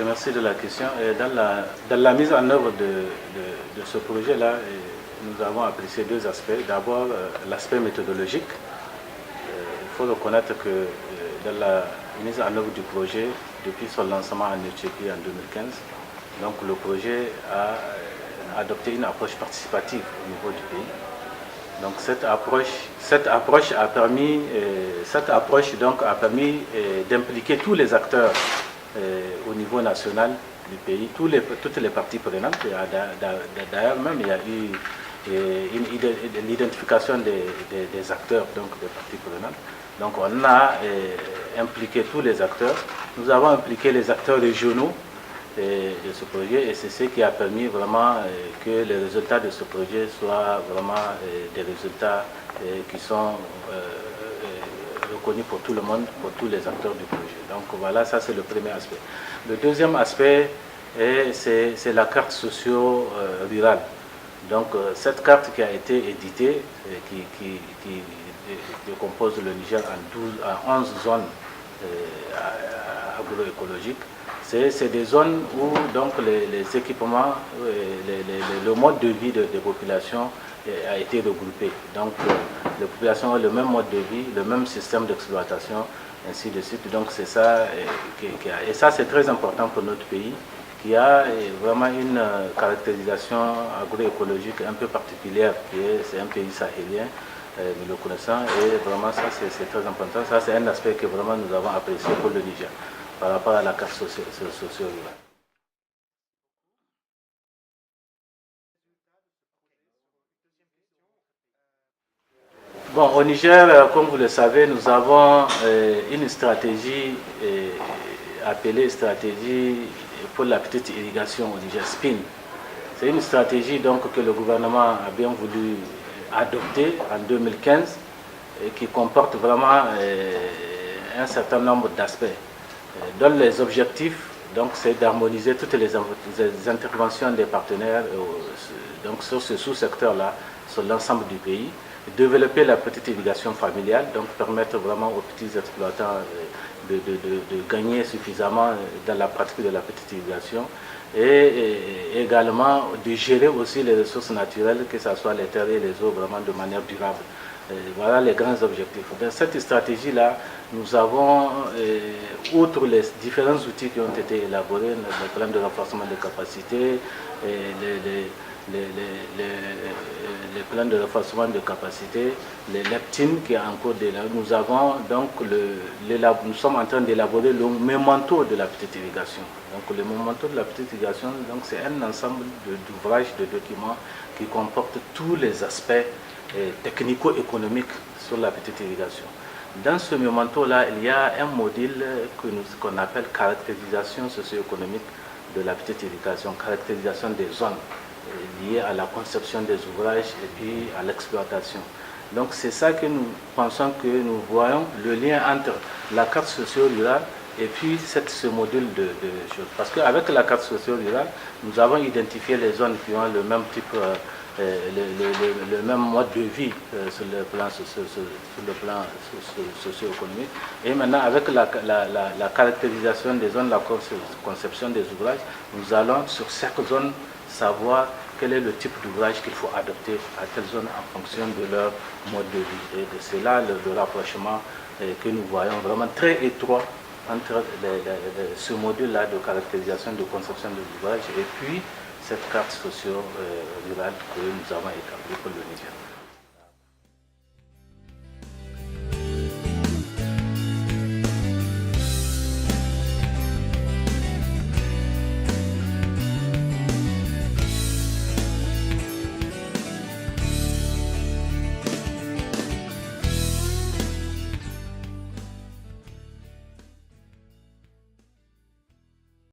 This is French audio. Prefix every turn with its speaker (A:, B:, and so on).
A: merci de la question. Dans la mise en œuvre de ce projet-là, nous avons apprécié deux aspects. D'abord, l'aspect méthodologique. Il faut reconnaître que dans la mise en œuvre du projet, depuis son lancement en Éthiopie en 2015, donc le projet a adopté une approche participative au niveau du pays. Donc cette approche a permis d'impliquer tous les acteurs au niveau national du pays, toutes les parties prenantes. D'ailleurs même il y a eu l'identification des acteurs, donc des parties prenantes. Donc on a impliqué tous les acteurs. Nous avons impliqué les acteurs régionaux de ce projet et c'est ce qui a permis vraiment que les résultats de ce projet soient vraiment des résultats qui sont reconnus pour tout le monde, pour tous les acteurs du projet. Donc voilà, ça c'est le premier aspect. Le deuxième aspect, c'est la carte socio-rurale. Donc cette carte qui a été éditée, qui compose le Niger en 11 zones agroécologiques, c'est des zones où donc les équipements, le mode de vie des populations a été regroupé. Donc les populations ont le même mode de vie, le même système d'exploitation, ainsi de suite. Donc c'est ça, et ça c'est très important pour notre pays, qui a vraiment une caractérisation agroécologique un peu particulière, c'est un pays sahélien, nous le connaissons, et vraiment ça c'est très important. Ça c'est un aspect que vraiment nous avons apprécié pour le Niger, par rapport à la carte socio-rurale. Bon, au Niger, comme vous le savez, nous avons une stratégie appelée stratégie pour la petite irrigation au Niger, SPIN. C'est une stratégie donc que le gouvernement a bien voulu adopter en 2015 et qui comporte vraiment un certain nombre d'aspects. Dont les objectifs, donc, c'est d'harmoniser toutes les interventions des partenaires donc, sur ce sous-secteur-là, sur l'ensemble du pays, développer la petite irrigation familiale, donc permettre vraiment aux petits exploitants de gagner suffisamment dans la pratique de la petite irrigation et également de gérer aussi les ressources naturelles, que ce soit les terres et les eaux, vraiment de manière durable. Voilà les grands objectifs. Dans cette stratégie-là, nous avons, outre les différents outils qui ont été élaborés, le plan de renforcement des capacités, les plans de renforcement de capacités, les leptines qui est en cours d'élaboration. Nous avons donc nous sommes en train d'élaborer le memento de la petite irrigation. Donc le memento de la petite irrigation, donc c'est un ensemble d'ouvrages, de documents qui comportent tous les aspects technico-économiques sur la petite irrigation. Dans ce memento-là, il y a un module qu'on appelle caractérisation socio-économique de la petite irrigation, caractérisation des zones liées à la conception des ouvrages et puis à l'exploitation. Donc c'est ça que nous pensons que nous voyons, le lien entre la carte socio-rurale et puis ce module de choses. Parce qu'avec la carte socio-rurale, nous avons identifié les zones qui ont le même type, le même mode de vie sur le plan socio-économique. Et maintenant, avec la caractérisation des zones, la conception des ouvrages, nous allons sur chaque zone savoir quel est le type d'ouvrage qu'il faut adopter à telle zone en fonction de leur mode de vie. Et c'est là le rapprochement que nous voyons vraiment très étroit entre ce module-là de caractérisation, de conception des ouvrages et puis cette carte socio-rurale que nous avons établie pour le Niger.